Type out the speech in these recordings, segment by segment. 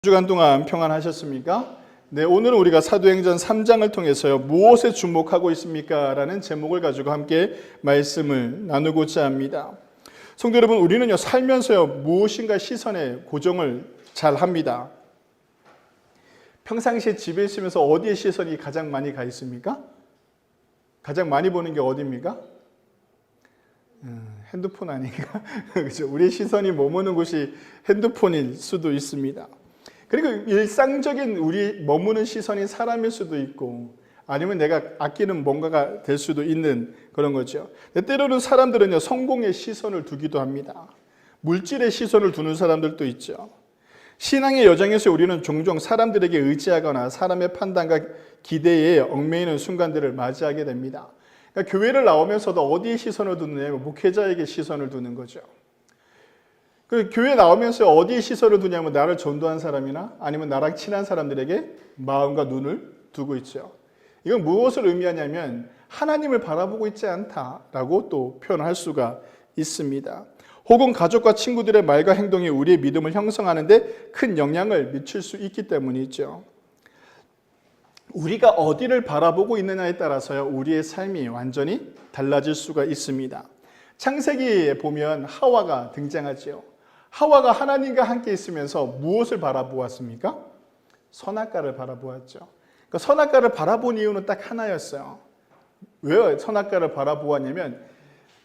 주간 동안 평안하셨습니까? 네, 오늘은 우리가 사도행전 3장을 통해서요, 무엇에 주목하고 있습니까? 라는 제목을 가지고 함께 말씀을 나누고자 합니다. 성도 여러분, 우리는요, 살면서요, 무엇인가 시선에 고정을 잘 합니다. 평상시에 집에 있으면서 어디에 시선이 가장 많이 가 있습니까? 가장 많이 보는 게 어디입니까? 핸드폰 아닌가? 그렇죠. 우리의 시선이 머무는 곳이 핸드폰일 수도 있습니다. 그리고 일상적인 우리 머무는 시선이 사람일 수도 있고, 아니면 내가 아끼는 뭔가가 될 수도 있는 그런 거죠. 때로는 사람들은요, 성공의 시선을 두기도 합니다. 물질의 시선을 두는 사람들도 있죠. 신앙의 여정에서 우리는 종종 사람들에게 의지하거나 사람의 판단과 기대에 얽매이는 순간들을 맞이하게 됩니다. 그러니까 교회를 나오면서도 어디에 시선을 두느냐면 목회자에게 시선을 두는 거죠. 그 교회 나오면서 어디에 시선을 두냐면 나를 전도한 사람이나 아니면 나랑 친한 사람들에게 마음과 눈을 두고 있죠. 이건 무엇을 의미하냐면 하나님을 바라보고 있지 않다라고 또 표현할 수가 있습니다. 혹은 가족과 친구들의 말과 행동이 우리의 믿음을 형성하는 데 큰 영향을 미칠 수 있기 때문이죠. 우리가 어디를 바라보고 있느냐에 따라서요, 우리의 삶이 완전히 달라질 수가 있습니다. 창세기에 보면 하와가 등장하지요. 하와가 하나님과 함께 있으면서 무엇을 바라보았습니까? 선악과를 바라보았죠. 그러니까 선악과를 바라본 이유는 딱 하나였어요. 왜 선악과를 바라보았냐면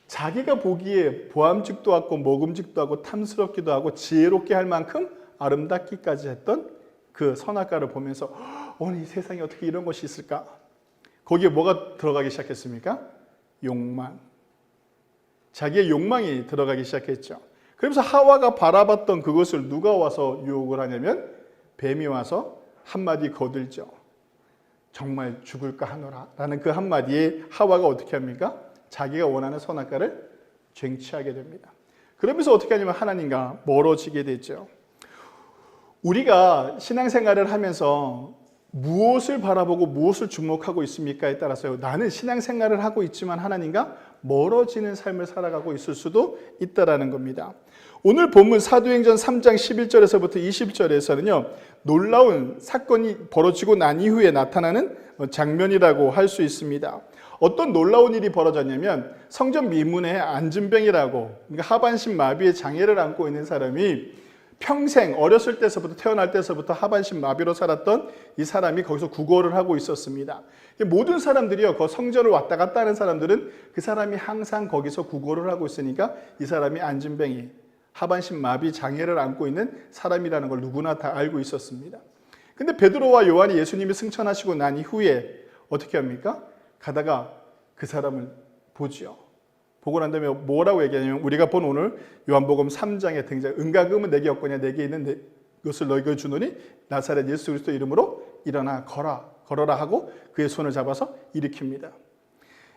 자기가 보기에 보암직도 하고 먹음직도 하고 탐스럽기도 하고 지혜롭게 할 만큼 아름답기까지 했던 그 선악과를 보면서 이 세상에 어떻게 이런 것이 있을까? 거기에 뭐가 들어가기 시작했습니까? 욕망. 자기의 욕망이 들어가기 시작했죠. 그러면서 하와가 바라봤던 그것을 누가 와서 유혹을 하냐면 뱀이 와서 한마디 거들죠. 정말 죽을까 하노라 라는 그 한마디에 하와가 어떻게 합니까? 자기가 원하는 선악과를 쟁취하게 됩니다. 그러면서 어떻게 하냐면 하나님과 멀어지게 되죠. 우리가 신앙생활을 하면서 무엇을 바라보고 무엇을 주목하고 있습니까에 따라서요, 나는 신앙생활을 하고 있지만 하나님과 멀어지는 삶을 살아가고 있을 수도 있다는 겁니다. 오늘 본문 사도행전 3장 11절에서부터 20절에서는요, 놀라운 사건이 벌어지고 난 이후에 나타나는 장면이라고 할 수 있습니다. 어떤 놀라운 일이 벌어졌냐면 성전 미문에 안진병이라고, 그러니까 하반신 마비의 장애를 안고 있는 사람이 평생 어렸을 때서부터 태어날 때서부터 하반신 마비로 살았던 이 사람이 거기서 구걸을 하고 있었습니다. 모든 사람들이요, 그 성전을 왔다 갔다 하는 사람들은 그 사람이 항상 거기서 구걸을 하고 있으니까 이 사람이 안진병이 하반신 마비 장애를 안고 있는 사람이라는 걸 누구나 다 알고 있었습니다. 근데 베드로와 요한이 예수님이 승천하시고 난 이후에 어떻게 합니까? 가다가 그 사람을 보지요. 보고 난 다음에 뭐라고 얘기하냐면 우리가 본 오늘 요한복음 3장에 등장, 은과 금은 내게 없거냐 내게 있는 것을 너희에게 주노니 나사렛 예수 그리스도 이름으로 일어나 걸어라 하고 그의 손을 잡아서 일으킵니다.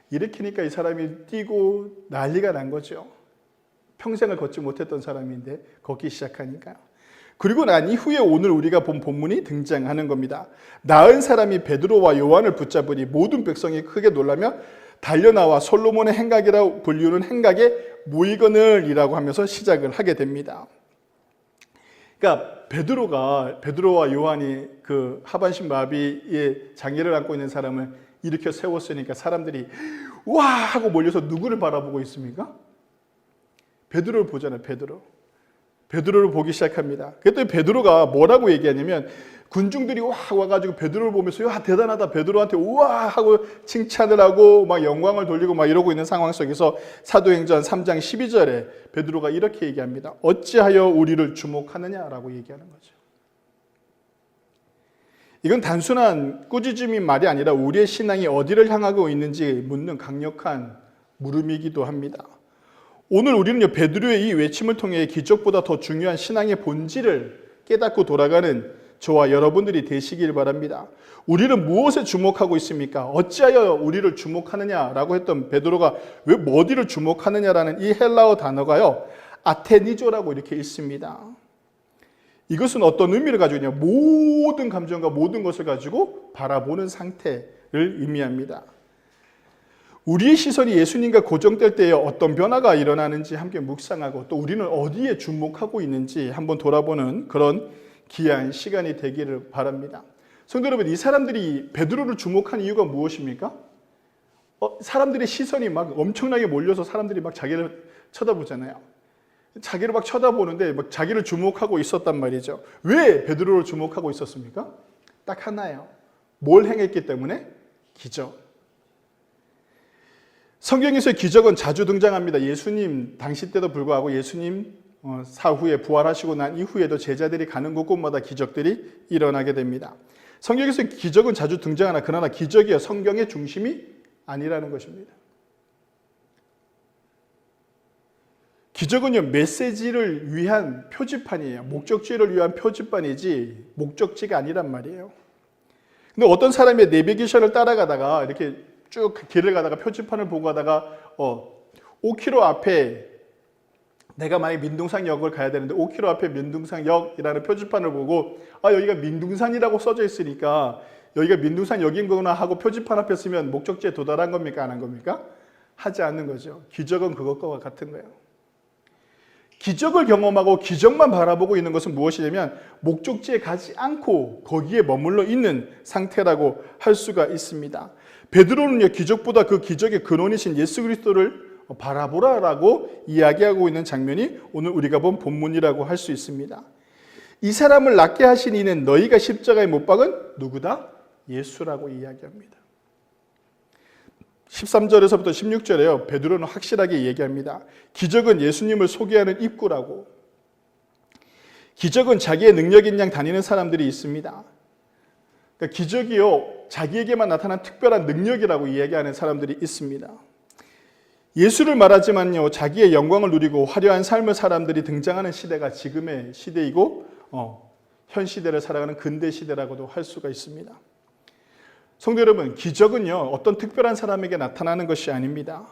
일으키니까 이 사람이 뛰고 난리가 난 거죠. 평생을 걷지 못했던 사람인데 걷기 시작하니까요. 그리고 난 이후에 오늘 우리가 본 본문이 등장하는 겁니다. 나은 사람이 베드로와 요한을 붙잡으니 모든 백성이 크게 놀라며 달려나와 솔로몬의 행각이라고 불리우는 행각의 모이거늘이라고 하면서 시작을 하게 됩니다. 그러니까 베드로와 요한이 그 하반신 마비의 장애를 안고 있는 사람을 일으켜 세웠으니까 사람들이 와 하고 몰려서 누구를 바라보고 있습니까? 베드로를 보잖아요. 베드로를 보기 시작합니다. 그랬더니 베드로가 뭐라고 얘기하냐면 군중들이 와가지고 베드로를 보면서 야 대단하다 베드로한테 우와 하고 칭찬을 하고 막 영광을 돌리고 막 이러고 있는 상황 속에서 사도행전 3장 12절에 베드로가 이렇게 얘기합니다. 어찌하여 우리를 주목하느냐라고 얘기하는 거죠. 이건 단순한 꾸짖음인 말이 아니라 우리의 신앙이 어디를 향하고 있는지 묻는 강력한 물음이기도 합니다. 오늘 우리는 베드로의 이 외침을 통해 기적보다 더 중요한 신앙의 본질을 깨닫고 돌아가는 저와 여러분들이 되시길 바랍니다. 우리는 무엇에 주목하고 있습니까? 어찌하여 우리를 주목하느냐라고 했던 베드로가 왜 어디를 주목하느냐라는 이 헬라어 단어가요, 아테니조라고 이렇게 읽습니다. 이것은 어떤 의미를 가지고 있냐? 모든 감정과 모든 것을 가지고 바라보는 상태를 의미합니다. 우리의 시선이 예수님과 고정될 때에 어떤 변화가 일어나는지 함께 묵상하고 또 우리는 어디에 주목하고 있는지 한번 돌아보는 그런 귀한 시간이 되기를 바랍니다. 성도 여러분, 이 사람들이 베드로를 주목한 이유가 무엇입니까? 사람들의 시선이 막 엄청나게 몰려서 사람들이 막 자기를 쳐다보잖아요. 자기를 막 쳐다보는데 막 자기를 주목하고 있었단 말이죠. 왜 베드로를 주목하고 있었습니까? 딱 하나예요. 뭘 행했기 때문에? 기적. 성경에서의 기적은 자주 등장합니다. 예수님 당시 때도 불구하고 예수님 사후에 부활하시고 난 이후에도 제자들이 가는 곳곳마다 기적들이 일어나게 됩니다. 성경에서 기적은 자주 등장하나 그러나 기적이요 성경의 중심이 아니라는 것입니다. 기적은요 메시지를 위한 표지판이에요. 목적지를 위한 표지판이지 목적지가 아니란 말이에요. 근데 어떤 사람이 내비게이션을 따라가다가 이렇게 쭉 길을 가다가 표지판을 보고 가다가 5km 앞에 내가 만약 민둥산역을 가야 되는데 5km 앞에 민둥산역이라는 표지판을 보고 여기가 민둥산이라고 써져 있으니까 여기가 민둥산역인구나 하고 표지판 앞에 쓰면 목적지에 도달한 겁니까? 안 한 겁니까? 하지 않는 거죠. 기적은 그것과 같은 거예요. 기적을 경험하고 기적만 바라보고 있는 것은 무엇이냐면 목적지에 가지 않고 거기에 머물러 있는 상태라고 할 수가 있습니다. 베드로는요 기적보다 그 기적의 근원이신 예수 그리스도를 바라보라라고 이야기하고 있는 장면이 오늘 우리가 본 본문이라고 할 수 있습니다. 이 사람을 낫게 하신 이는 너희가 십자가에 못 박은 누구다? 예수라고 이야기합니다. 13절에서부터 16절에요. 베드로는 확실하게 얘기합니다. 기적은 예수님을 소개하는 입구라고. 기적은 자기의 능력인 양 다니는 사람들이 있습니다. 그러니까 기적이요 자기에게만 나타난 특별한 능력이라고 이야기하는 사람들이 있습니다. 예수를 말하지만요 자기의 영광을 누리고 화려한 삶을 사람들이 등장하는 시대가 지금의 시대이고 현 시대를 살아가는 근대 시대라고도 할 수가 있습니다. 성도 여러분, 기적은요 어떤 특별한 사람에게 나타나는 것이 아닙니다.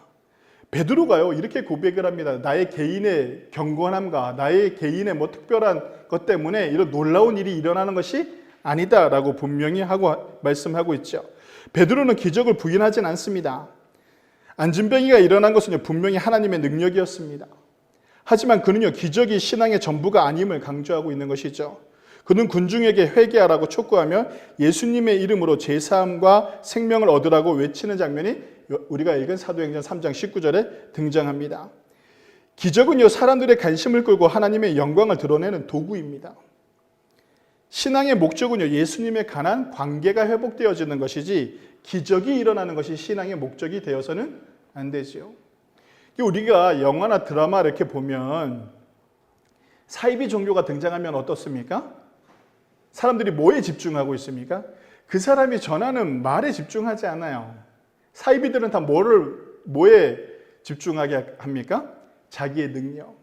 베드로가요 이렇게 고백을 합니다. 나의 개인의 경건함과 나의 개인의 특별한 것 때문에 이런 놀라운 일이 일어나는 것이 아니다라고 분명히 말씀하고 있죠. 베드로는 기적을 부인하진 않습니다. 안진병이가 일어난 것은 분명히 하나님의 능력이었습니다. 하지만 그는요 기적이 신앙의 전부가 아님을 강조하고 있는 것이죠. 그는 군중에게 회개하라고 촉구하며 예수님의 이름으로 제사함과 생명을 얻으라고 외치는 장면이 우리가 읽은 사도행전 3장 19절에 등장합니다. 기적은요 사람들의 관심을 끌고 하나님의 영광을 드러내는 도구입니다. 신앙의 목적은요 예수님에 관한 관계가 회복되어지는 것이지 기적이 일어나는 것이 신앙의 목적이 되어서는 안 되지요. 우리가 영화나 드라마 이렇게 보면 사이비 종교가 등장하면 어떻습니까? 사람들이 뭐에 집중하고 있습니까? 그 사람이 전하는 말에 집중하지 않아요. 사이비들은 다 뭐에 집중하게 합니까? 자기의 능력.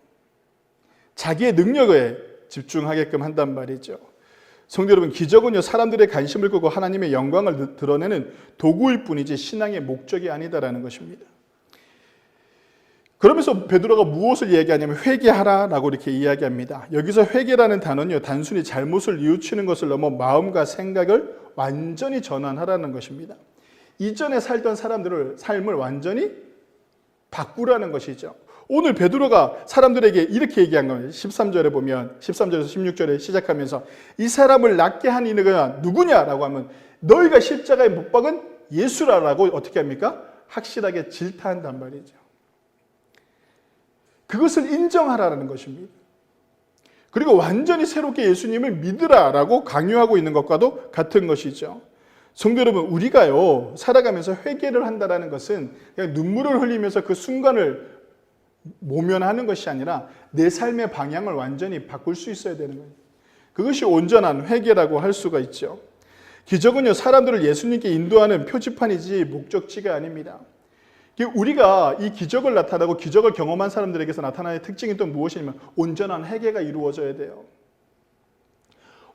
자기의 능력에 집중하게끔 한단 말이죠. 성도 여러분, 기적은요 사람들의 관심을 끌고 하나님의 영광을 드러내는 도구일 뿐이지 신앙의 목적이 아니다라는 것입니다. 그러면서 베드로가 무엇을 이야기하냐면 회개하라라고 이렇게 이야기합니다. 여기서 회개라는 단어는요 단순히 잘못을 뉘우치는 것을 넘어 마음과 생각을 완전히 전환하라는 것입니다. 이전에 살던 사람들을 삶을 완전히 바꾸라는 것이죠. 오늘 베드로가 사람들에게 이렇게 얘기한 거예요. 13절에 보면 13절에서 16절에 시작하면서 이 사람을 낫게 한 이가 누구냐라고 하면 너희가 십자가에 못 박은 예수라라고 어떻게 합니까? 확실하게 질타한단 말이죠. 그것을 인정하라는 것입니다. 그리고 완전히 새롭게 예수님을 믿으라라고 강요하고 있는 것과도 같은 것이죠. 성도 여러분, 우리가요 살아가면서 회개를 한다는 것은 그냥 눈물을 흘리면서 그 순간을 모면하는 것이 아니라 내 삶의 방향을 완전히 바꿀 수 있어야 되는 거예요. 그것이 온전한 회개라고 할 수가 있죠. 기적은요 사람들을 예수님께 인도하는 표지판이지 목적지가 아닙니다. 우리가 이 기적을 나타나고 기적을 경험한 사람들에게서 나타나는 특징이 또 무엇이냐면 온전한 회개가 이루어져야 돼요.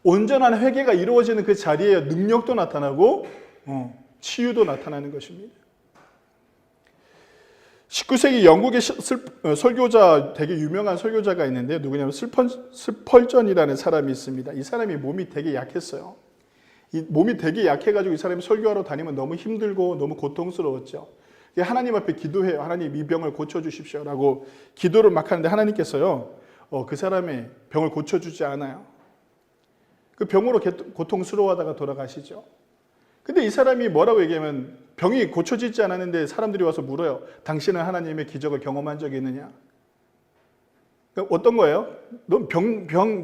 온전한 회개가 이루어지는 그 자리에 능력도 나타나고 치유도 나타나는 것입니다. 19세기 영국의 설교자, 되게 유명한 설교자가 있는데 누구냐면 스펄전이라는 사람이 있습니다. 이 사람이 몸이 되게 약했어요. 이 몸이 되게 약해가지고 이 사람이 설교하러 다니면 너무 힘들고 너무 고통스러웠죠. 하나님 앞에 기도해요. 하나님 이 병을 고쳐주십시오 라고 기도를 막 하는데 하나님께서요 그 사람의 병을 고쳐주지 않아요. 그 병으로 고통스러워하다가 돌아가시죠. 근데 이 사람이 뭐라고 얘기하면 병이 고쳐지지 않았는데 사람들이 와서 물어요. 당신은 하나님의 기적을 경험한 적이 있느냐? 그러니까 어떤 거예요? 넌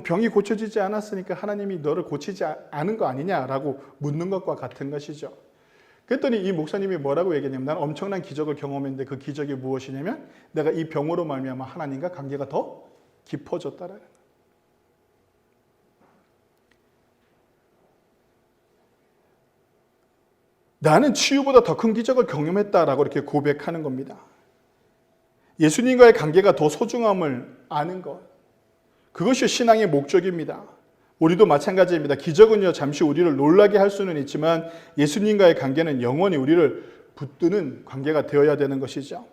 병이 고쳐지지 않았으니까 하나님이 너를 고치지 않은 거 아니냐라고 묻는 것과 같은 것이죠. 그랬더니 이 목사님이 뭐라고 얘기했냐면 난 엄청난 기적을 경험했는데 그 기적이 무엇이냐면 내가 이 병으로 말미암아 하나님과 관계가 더 깊어졌다라는 거예요. 나는 치유보다 더 큰 기적을 경험했다라고 이렇게 고백하는 겁니다. 예수님과의 관계가 더 소중함을 아는 것. 그것이 신앙의 목적입니다. 우리도 마찬가지입니다. 기적은요, 잠시 우리를 놀라게 할 수는 있지만 예수님과의 관계는 영원히 우리를 붙드는 관계가 되어야 되는 것이죠.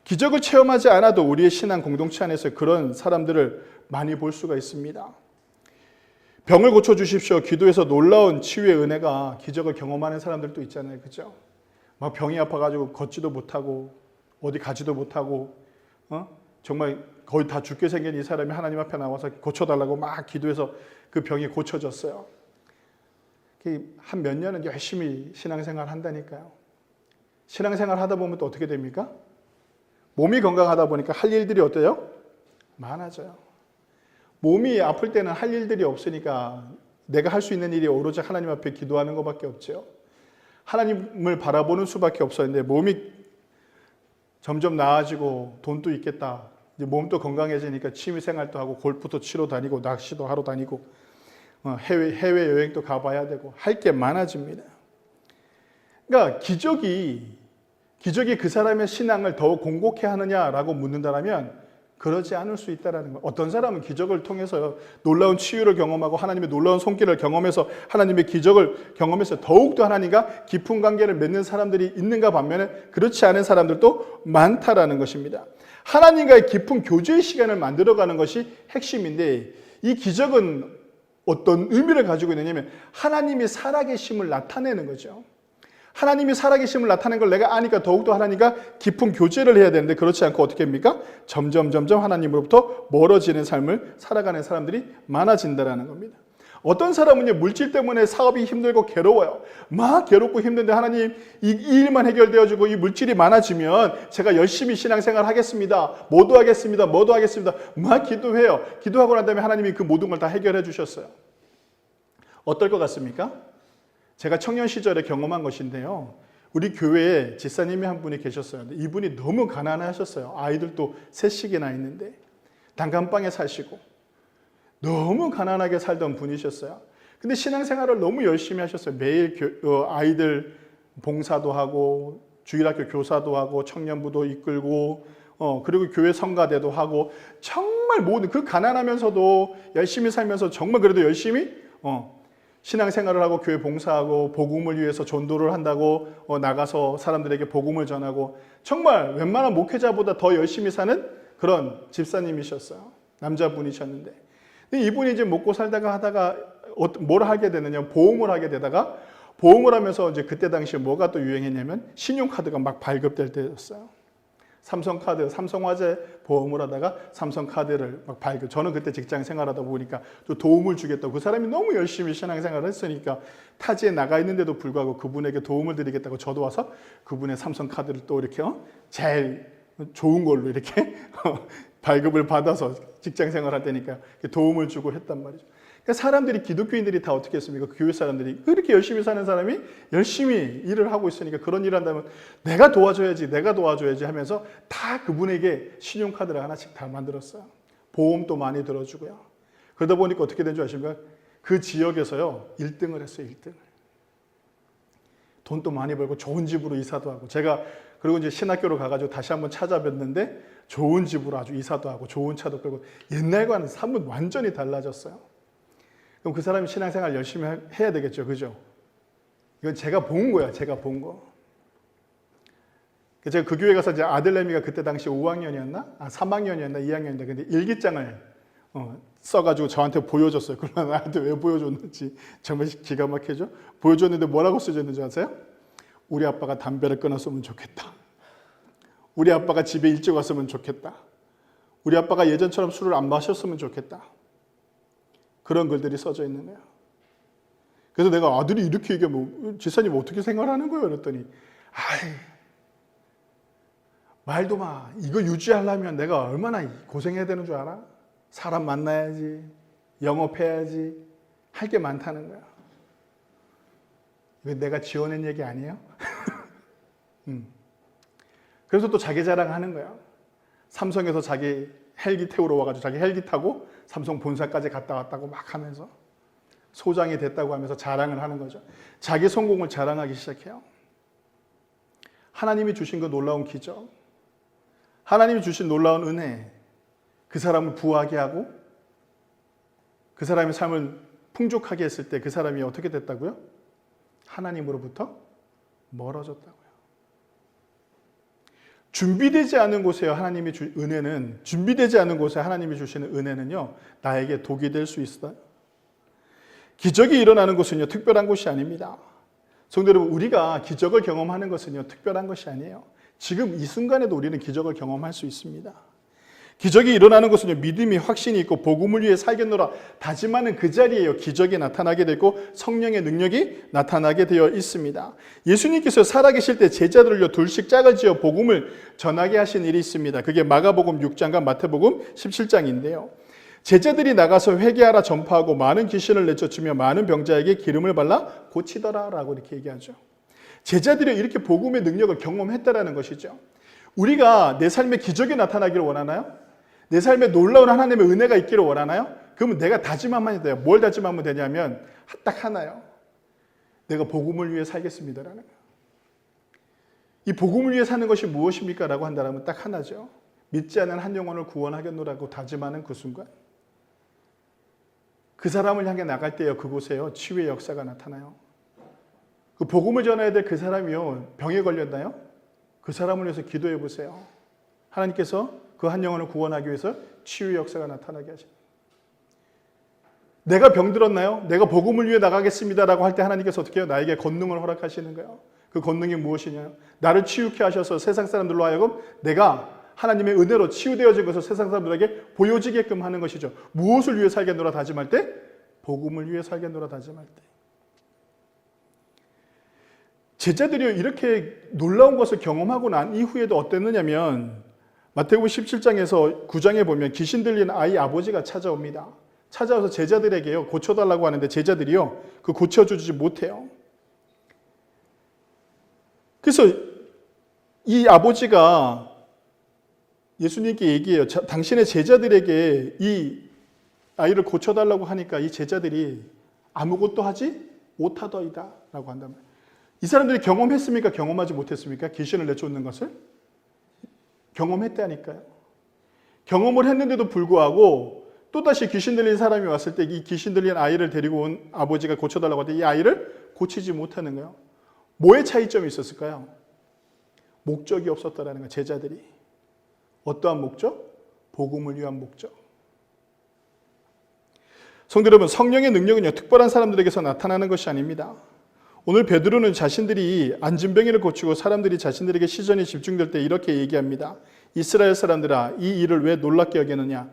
기적을 체험하지 않아도 우리의 신앙 공동체 안에서 그런 사람들을 많이 볼 수가 있습니다. 병을 고쳐주십시오. 기도해서 놀라운 치유의 은혜가 기적을 경험하는 사람들도 있잖아요. 그죠? 막 병이 아파가지고 걷지도 못하고 어디 가지도 못하고 정말 거의 다 죽게 생긴 이 사람이 하나님 앞에 나와서 고쳐달라고 막 기도해서 그 병이 고쳐졌어요. 한 몇 년은 열심히 신앙생활 한다니까요. 신앙생활 하다 보면 또 어떻게 됩니까? 몸이 건강하다 보니까 할 일들이 어때요? 많아져요. 몸이 아플 때는 할 일들이 없으니까 내가 할 수 있는 일이 오로지 하나님 앞에 기도하는 것밖에 없죠. 하나님을 바라보는 수밖에 없었는데 몸이 점점 나아지고 돈도 있겠다. 이제 몸도 건강해지니까 취미생활도 하고 골프도 치러 다니고 낚시도 하러 다니고 해외여행도 가봐야 되고 할 게 많아집니다. 그러니까 기적이 그 사람의 신앙을 더 공고케 하느냐라고 묻는다면 그러지 않을 수 있다는 거예요. 어떤 사람은 기적을 통해서 놀라운 치유를 경험하고 하나님의 놀라운 손길을 경험해서 하나님의 기적을 경험해서 더욱더 하나님과 깊은 관계를 맺는 사람들이 있는가 반면에 그렇지 않은 사람들도 많다라는 것입니다. 하나님과의 깊은 교제의 시간을 만들어가는 것이 핵심인데 이 기적은 어떤 의미를 가지고 있느냐면 하나님의 살아계심을 나타내는 거죠. 하나님이 살아계심을 나타낸 걸 내가 아니까 더욱더 하나님과 깊은 교제를 해야 되는데 그렇지 않고 어떻게 합니까? 점점 하나님으로부터 멀어지는 삶을 살아가는 사람들이 많아진다는 겁니다. 어떤 사람은요, 물질 때문에 사업이 힘들고 괴로워요. 막 괴롭고 힘든데 하나님 이 일만 해결되어지고 이 물질이 많아지면 제가 열심히 신앙생활 하겠습니다. 뭐도 하겠습니다. 막 기도해요. 기도하고 난 다음에 하나님이 그 모든 걸 다 해결해 주셨어요. 어떨 것 같습니까? 제가 청년 시절에 경험한 것인데요. 우리 교회에 집사님이 한 분이 계셨어요. 이분이 너무 가난하셨어요. 아이들도 셋씩이나 있는데 단칸방에 사시고 너무 가난하게 살던 분이셨어요. 근데 신앙생활을 너무 열심히 하셨어요. 매일 아이들 봉사도 하고 주일학교 교사도 하고 청년부도 이끌고 그리고 교회 성가대도 하고 정말 모든 그 가난하면서도 열심히 살면서 정말 그래도 열심히 신앙생활을 하고 교회 봉사하고 복음을 위해서 전도를 한다고 나가서 사람들에게 복음을 전하고 정말 웬만한 목회자보다 더 열심히 사는 그런 집사님이셨어요. 남자분이셨는데 이분이 이제 먹고 살다가 하다가 뭘 하게 되느냐 보험을 하게 되다가 보험을 하면서 이제 그때 당시에 뭐가 또 유행했냐면 신용카드가 막 발급될 때였어요. 삼성카드, 삼성화재 보험을 하다가 삼성카드를 막 발급. 저는 그때 직장 생활하다 보니까 또 도움을 주겠다고 그 사람이 너무 열심히 신앙생활을 했으니까 타지에 나가 있는데도 불구하고 그분에게 도움을 드리겠다고 저도 와서 그분의 삼성카드를 또 이렇게 제일 좋은 걸로 이렇게 발급을 받아서 직장 생활할 때니까 도움을 주고 했단 말이죠. 그러니까 사람들이 기독교인들이 다 어떻게 했습니까? 그 교회 사람들이 그렇게 열심히 사는 사람이 열심히 일을 하고 있으니까 그런 일을 한다면 내가 도와줘야지 하면서 다 그분에게 신용카드를 하나씩 다 만들었어요. 보험도 많이 들어주고요. 그러다 보니까 어떻게 된 줄 아십니까? 그 지역에서요 1등을 했어요. 1등을. 돈도 많이 벌고 좋은 집으로 이사도 하고 제가 그리고 이제 신학교로 가가지고 다시 한번 찾아뵀는데 좋은 집으로 아주 이사도 하고 좋은 차도 끌고 옛날과는 삶은 완전히 달라졌어요. 그럼 그 사람이 신앙생활 열심히 해야 되겠죠. 그죠? 이건 제가 본 거야. 제가 본 거. 제가 그 교회 가서 이제 아들내미가 그때 당시 5학년이었나? 3학년이었나? 2학년인데 근데 일기장을 써가지고 저한테 보여줬어요. 그러나 나한테 왜 보여줬는지 정말 기가 막히죠? 보여줬는데 뭐라고 써졌는지 아세요? 우리 아빠가 담배를 끊었으면 좋겠다. 우리 아빠가 집에 일찍 왔으면 좋겠다. 우리 아빠가 예전처럼 술을 안 마셨으면 좋겠다. 그런 글들이 써져 있는 거예요. 그래서 내가 아들이 이렇게 얘기하면 지사님 어떻게 생각하는 거예요? 그랬더니 아이 말도 마. 이거 유지하려면 내가 얼마나 고생해야 되는 줄 알아? 사람 만나야지, 영업해야지, 할 게 많다는 거야. 이거 내가 지어낸 얘기 아니에요? 그래서 또 자기 자랑하는 거야. 삼성에서 자기 헬기 태우러 와가지고 자기 헬기 타고 삼성 본사까지 갔다 왔다고 막 하면서 소장이 됐다고 하면서 자랑을 하는 거죠. 자기 성공을 자랑하기 시작해요. 하나님이 주신 그 놀라운 기적, 하나님이 주신 놀라운 은혜, 그 사람을 부하게 하고 그 사람의 삶을 풍족하게 했을 때 그 사람이 어떻게 됐다고요? 하나님으로부터 멀어졌다고요. 준비되지 않은 곳에 하나님이 은혜는, 준비되지 않은 곳에 하나님이 주시는 은혜는요, 나에게 독이 될 수 있어요. 기적이 일어나는 곳은요, 특별한 곳이 아닙니다. 성도 여러분, 우리가 기적을 경험하는 것은요, 특별한 것이 아니에요. 지금 이 순간에도 우리는 기적을 경험할 수 있습니다. 기적이 일어나는 것은요, 믿음이 확신이 있고 복음을 위해 살겠노라 다짐하는 그 자리에요, 기적이 나타나게 되고 성령의 능력이 나타나게 되어 있습니다. 예수님께서 살아계실 때 제자들을요, 둘씩 짝을 지어 복음을 전하게 하신 일이 있습니다. 그게 마가복음 6장과 마태복음 17장인데요. 제자들이 나가서 회개하라 전파하고 많은 귀신을 내쫓으며 많은 병자에게 기름을 발라 고치더라라고 이렇게 얘기하죠. 제자들이 이렇게 복음의 능력을 경험했다라는 것이죠. 우리가 내 삶에 기적이 나타나기를 원하나요? 내 삶에 놀라운 하나님의 은혜가 있기를 원하나요? 그러면 내가 다짐하면 돼요. 뭘 다짐하면 되냐면 딱 하나요. 내가 복음을 위해 살겠습니다라는 거예요. 이 복음을 위해 사는 것이 무엇입니까? 라고 한다면 딱 하나죠. 믿지 않는 한 영혼을 구원하겠노라고 다짐하는 그 순간, 그 사람을 향해 나갈 때요, 그곳에요, 치유의 역사가 나타나요. 그 복음을 전해야 될 그 사람이요, 병에 걸렸나요? 그 사람을 위해서 기도해 보세요. 하나님께서 그 한 영혼을 구원하기 위해서 치유의 역사가 나타나게 하십니다. 내가 병들었나요? 내가 복음을 위해 나가겠습니다라고 할 때 하나님께서 어떻게 해요? 나에게 권능을 허락하시는 거예요. 그 권능이 무엇이냐? 나를 치유케 하셔서 세상 사람들로 하여금 내가 하나님의 은혜로 치유되어진 것을 세상 사람들에게 보여지게끔 하는 것이죠. 무엇을 위해 살겠노라 다짐할 때? 복음을 위해 살겠노라 다짐할 때. 제자들이 이렇게 놀라운 것을 경험하고 난 이후에도 어땠느냐면 마태복음 17장에서 9장에 보면 귀신 들린 아이 아버지가 찾아옵니다. 찾아와서 제자들에게요, 고쳐달라고 하는데 제자들이요, 그 고쳐주지 못해요. 그래서 이 아버지가 예수님께 얘기해요. 당신의 제자들에게 이 아이를 고쳐달라고 하니까 이 제자들이 아무것도 하지 못하더이다 라고 한단 말이에요. 이 사람들이 경험했습니까? 경험하지 못했습니까? 귀신을 내쫓는 것을? 경험했다니까요. 경험을 했는데도 불구하고 또다시 귀신 들린 사람이 왔을 때 이 귀신 들린 아이를 데리고 온 아버지가 고쳐달라고 할 때 이 아이를 고치지 못하는 거예요. 뭐의 차이점이 있었을까요? 목적이 없었다라는 거예요. 제자들이. 어떠한 목적? 복음을 위한 목적. 성도 여러분, 성령의 능력은요, 특별한 사람들에게서 나타나는 것이 아닙니다. 오늘 베드로는 자신들이 안진병이를 고치고 사람들이 자신들에게 시선이 집중될 때 이렇게 얘기합니다. 이스라엘 사람들아, 이 일을 왜 놀랍게 여기느냐?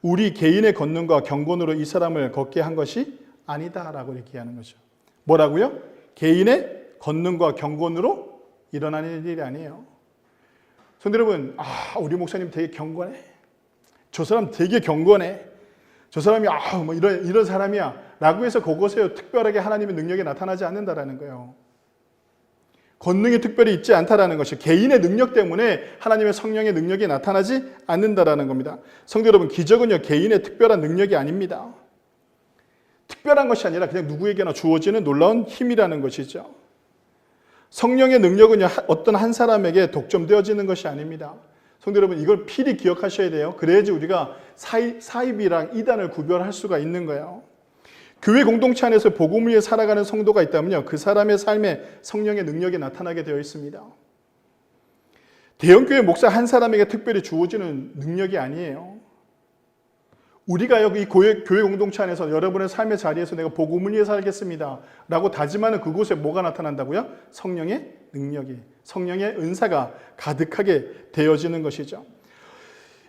우리 개인의 권능과 경건으로 이 사람을 걷게 한 것이 아니다라고 얘기하는 거죠. 뭐라고요? 개인의 권능과 경건으로 일어나는 일이 아니에요. 성도 여러분, 우리 목사님 되게 경건해. 저 사람 되게 경건해. 저 사람이 뭐 이런 사람이야 라고 해서 그곳에 특별하게 하나님의 능력이 나타나지 않는다라는 거예요. 권능이 특별히 있지 않다라는 것이 개인의 능력 때문에 하나님의 성령의 능력이 나타나지 않는다라는 겁니다. 성도 여러분, 기적은요, 개인의 특별한 능력이 아닙니다. 특별한 것이 아니라 그냥 누구에게나 주어지는 놀라운 힘이라는 것이죠. 성령의 능력은요, 어떤 한 사람에게 독점되어지는 것이 아닙니다. 성도 여러분, 이걸 필히 기억하셔야 돼요. 그래야지 우리가 사입이랑 이단을 구별할 수가 있는 거예요. 교회 공동체 안에서 복음을 위해 살아가는 성도가 있다면요, 그 사람의 삶에 성령의 능력이 나타나게 되어 있습니다. 대형교회 목사 한 사람에게 특별히 주어지는 능력이 아니에요. 우리가 여기 교회 공동체 안에서 여러분의 삶의 자리에서 내가 복음을 위해 살겠습니다 라고 다짐하는 그곳에 뭐가 나타난다고요? 성령의 능력이, 성령의 은사가 가득하게 되어지는 것이죠.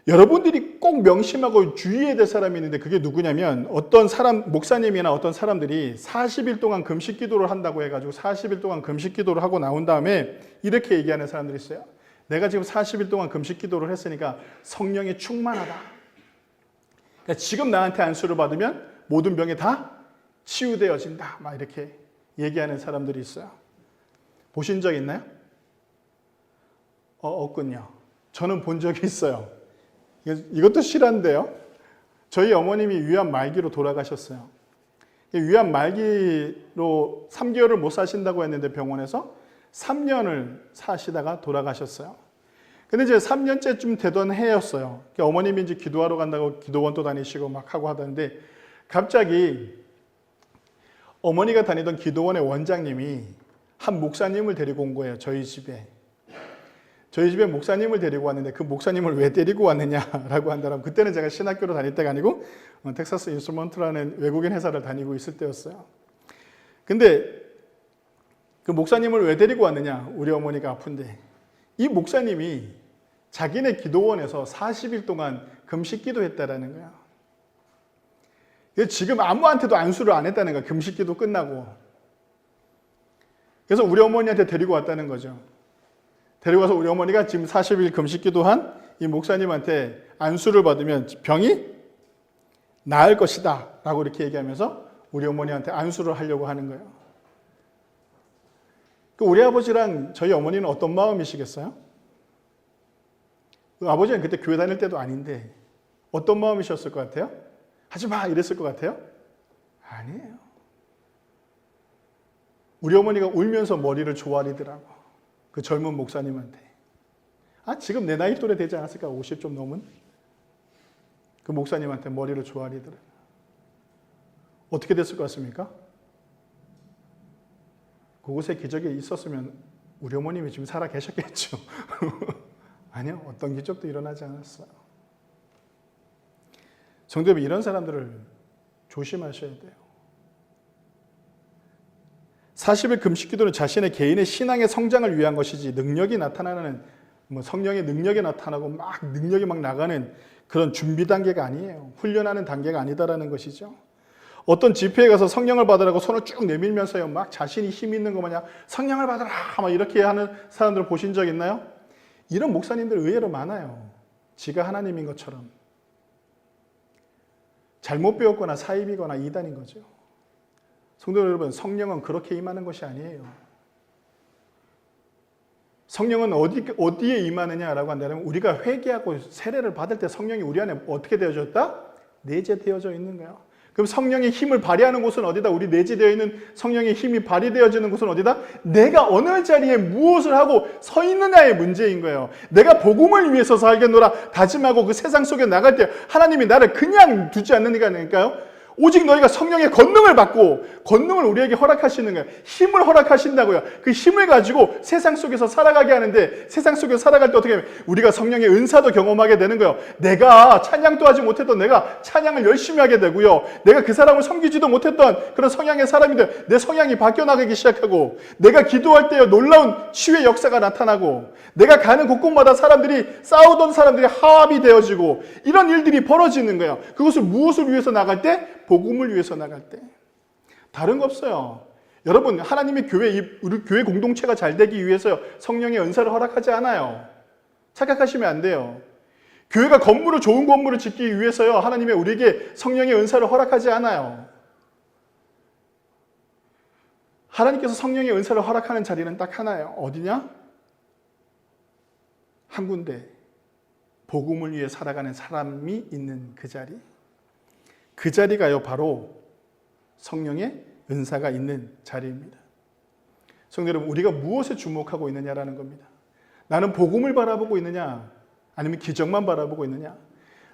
여러분들이 꼭 명심하고 주의해야 될 사람이 있는데 그게 누구냐면 어떤 사람, 목사님이나 어떤 사람들이 40일 동안 금식 기도를 한다고 해가지고 40일 동안 금식 기도를 하고 나온 다음에 이렇게 얘기하는 사람들이 있어요. 내가 지금 40일 동안 금식 기도를 했으니까 성령이 충만하다. 그러니까 지금 나한테 안수를 받으면 모든 병이 다 치유되어진다. 막 이렇게 얘기하는 사람들이 있어요. 보신 적 있나요? 없군요. 저는 본 적이 있어요. 이것도 실화인데요. 저희 어머님이 위암 말기로 돌아가셨어요. 위암 말기로 3개월을 못 사신다고 했는데 병원에서 3년을 사시다가 돌아가셨어요. 근데 이제 3년째쯤 되던 해였어요. 어머님이 이제 기도하러 간다고 기도원도 다니시고 막 하고 하던데 갑자기 어머니가 다니던 기도원의 원장님이 한 목사님을 데리고 온 거예요. 저희 집에 목사님을 데리고 왔는데 그 목사님을 왜 데리고 왔느냐라고 한다면 그때는 제가 신학교로 다닐 때가 아니고 텍사스 인스트루먼트라는 외국인 회사를 다니고 있을 때였어요. 근데 그 목사님을 왜 데리고 왔느냐? 우리 어머니가 아픈데 이 목사님이 자기네 기도원에서 40일 동안 금식 기도했다라는 거야. 지금 아무한테도 안수를 안 했다는 거야. 금식 기도 끝나고. 그래서 우리 어머니한테 데리고 왔다는 거죠. 데리고 와서 우리 어머니가 지금 40일 금식 기도한 이 목사님한테 안수를 받으면 병이 나을 것이다 라고 이렇게 얘기하면서 우리 어머니한테 안수를 하려고 하는 거예요. 우리 아버지랑 저희 어머니는 어떤 마음이시겠어요? 아버지는 그때 교회 다닐 때도 아닌데 어떤 마음이셨을 것 같아요? 하지 마 이랬을 것 같아요? 아니에요. 우리 어머니가 울면서 머리를 조아리더라고. 그 젊은 목사님한테. 지금 내 나이 또래 되지 않았을까? 50 좀 넘은? 그 목사님한테 머리를 조아리더라고. 어떻게 됐을 것 같습니까? 그곳에 기적이 있었으면 우리 어머님이 지금 살아 계셨겠죠. 아니요. 어떤 기적도 일어나지 않았어요. 성도 여러분, 이런 사람들을 조심하셔야 돼요. 40일 금식 기도는 자신의 개인의 신앙의 성장을 위한 것이지 능력이 나타나는 성령의 능력이 나타나고 능력이 나가는 그런 준비 단계가 아니에요. 훈련하는 단계가 아니다라는 것이죠. 어떤 집회에 가서 성령을 받으라고 손을 쭉 내밀면서요 자신이 힘 있는 것 마냥 성령을 받으라 이렇게 하는 사람들 보신 적 있나요? 이런 목사님들 의외로 많아요. 지가 하나님인 것처럼. 잘못 배웠거나 사입이거나 이단인 거죠. 성도 여러분, 성령은 그렇게 임하는 것이 아니에요. 성령은 어디에 임하느냐라고 한다면 우리가 회개하고 세례를 받을 때 성령이 우리 안에 어떻게 되어졌다? 내재되어져 있는 거예요. 그럼 성령의 힘을 발휘하는 곳은 어디다? 우리 내재되어 있는 성령의 힘이 발휘되어지는 곳은 어디다? 내가 어느 자리에 무엇을 하고 서 있느냐의 문제인 거예요. 내가 복음을 위해서 살겠노라 다짐하고 그 세상 속에 나갈 때 하나님이 나를 그냥 두지 않으니까요. 오직 너희가 성령의 권능을 받고 권능을 우리에게 허락하시는 거예요. 힘을 허락하신다고요. 그 힘을 가지고 세상 속에서 살아가게 하는데 세상 속에서 살아갈 때 어떻게 하면 우리가 성령의 은사도 경험하게 되는 거예요. 내가 찬양도 하지 못했던 내가 찬양을 열심히 하게 되고요. 내가 그 사람을 섬기지도 못했던 그런 성향의 사람인데 내 성향이 바뀌어나가기 시작하고 내가 기도할 때 놀라운 치유의 역사가 나타나고 내가 가는 곳곳마다 싸우던 사람들이 화합이 되어지고 이런 일들이 벌어지는 거예요. 그것을 무엇을 위해서 나갈 때? 복음을 위해서 나갈 때. 다른 거 없어요. 여러분, 하나님의 우리 교회 공동체가 잘 되기 위해서 성령의 은사를 허락하지 않아요. 착각하시면 안 돼요. 교회가 좋은 건물을 짓기 위해서요. 하나님의 우리에게 성령의 은사를 허락하지 않아요. 하나님께서 성령의 은사를 허락하는 자리는 딱 하나예요. 어디냐? 한 군데. 복음을 위해 살아가는 사람이 있는 그 자리. 그 자리가요 바로 성령의 은사가 있는 자리입니다. 성도 여러분, 우리가 무엇에 주목하고 있느냐라는 겁니다. 나는 복음을 바라보고 있느냐 아니면 기적만 바라보고 있느냐.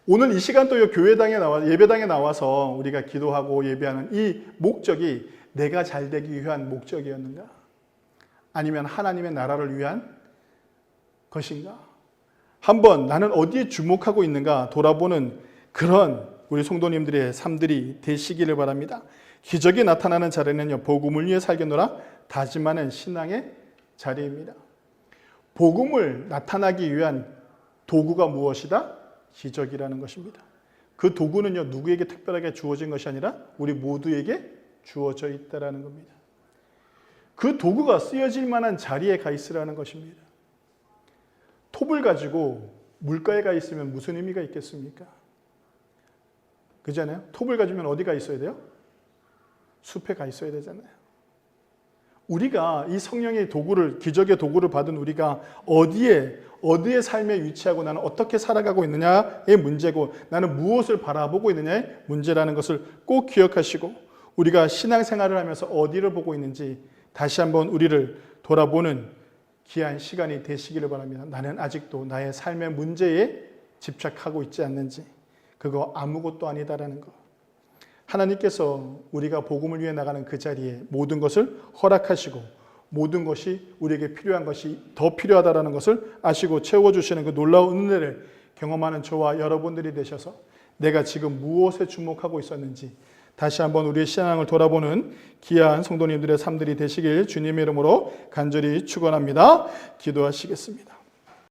오늘 이 시간 또 예배당에 나와서 우리가 기도하고 예배하는 이 목적이 내가 잘 되기 위한 목적이었는가? 아니면 하나님의 나라를 위한 것인가? 한번 나는 어디에 주목하고 있는가 돌아보는 그런 우리 성도님들의 삶들이 되시기를 바랍니다. 기적이 나타나는 자리는요, 복음을 위해 살겠노라 다짐하는 신앙의 자리입니다. 복음을 나타나기 위한 도구가 무엇이다? 기적이라는 것입니다. 그 도구는요, 누구에게 특별하게 주어진 것이 아니라 우리 모두에게 주어져 있다라는 겁니다. 그 도구가 쓰여질 만한 자리에 가 있으라는 것입니다. 톱을 가지고 물가에 가 있으면 무슨 의미가 있겠습니까? 그잖아요. 톱을 가지면 어디 가 있어야 돼요? 숲에 가 있어야 되잖아요. 우리가 이 성령의 도구를, 기적의 도구를 받은 우리가 어디에 삶에 위치하고 나는 어떻게 살아가고 있느냐의 문제고, 나는 무엇을 바라보고 있느냐의 문제라는 것을 꼭 기억하시고, 우리가 신앙생활을 하면서 어디를 보고 있는지 다시 한번 우리를 돌아보는 귀한 시간이 되시기를 바랍니다. 나는 아직도 나의 삶의 문제에 집착하고 있지 않는지, 그거 아무것도 아니다라는 것. 하나님께서 우리가 복음을 위해 나가는 그 자리에 모든 것을 허락하시고, 모든 것이 우리에게 필요한 것이 더 필요하다는 것을 아시고 채워주시는 그 놀라운 은혜를 경험하는 저와 여러분들이 되셔서 내가 지금 무엇에 주목하고 있었는지 다시 한번 우리의 신앙을 돌아보는 귀한 성도님들의 삶들이 되시길 주님의 이름으로 간절히 축원합니다. 기도하시겠습니다.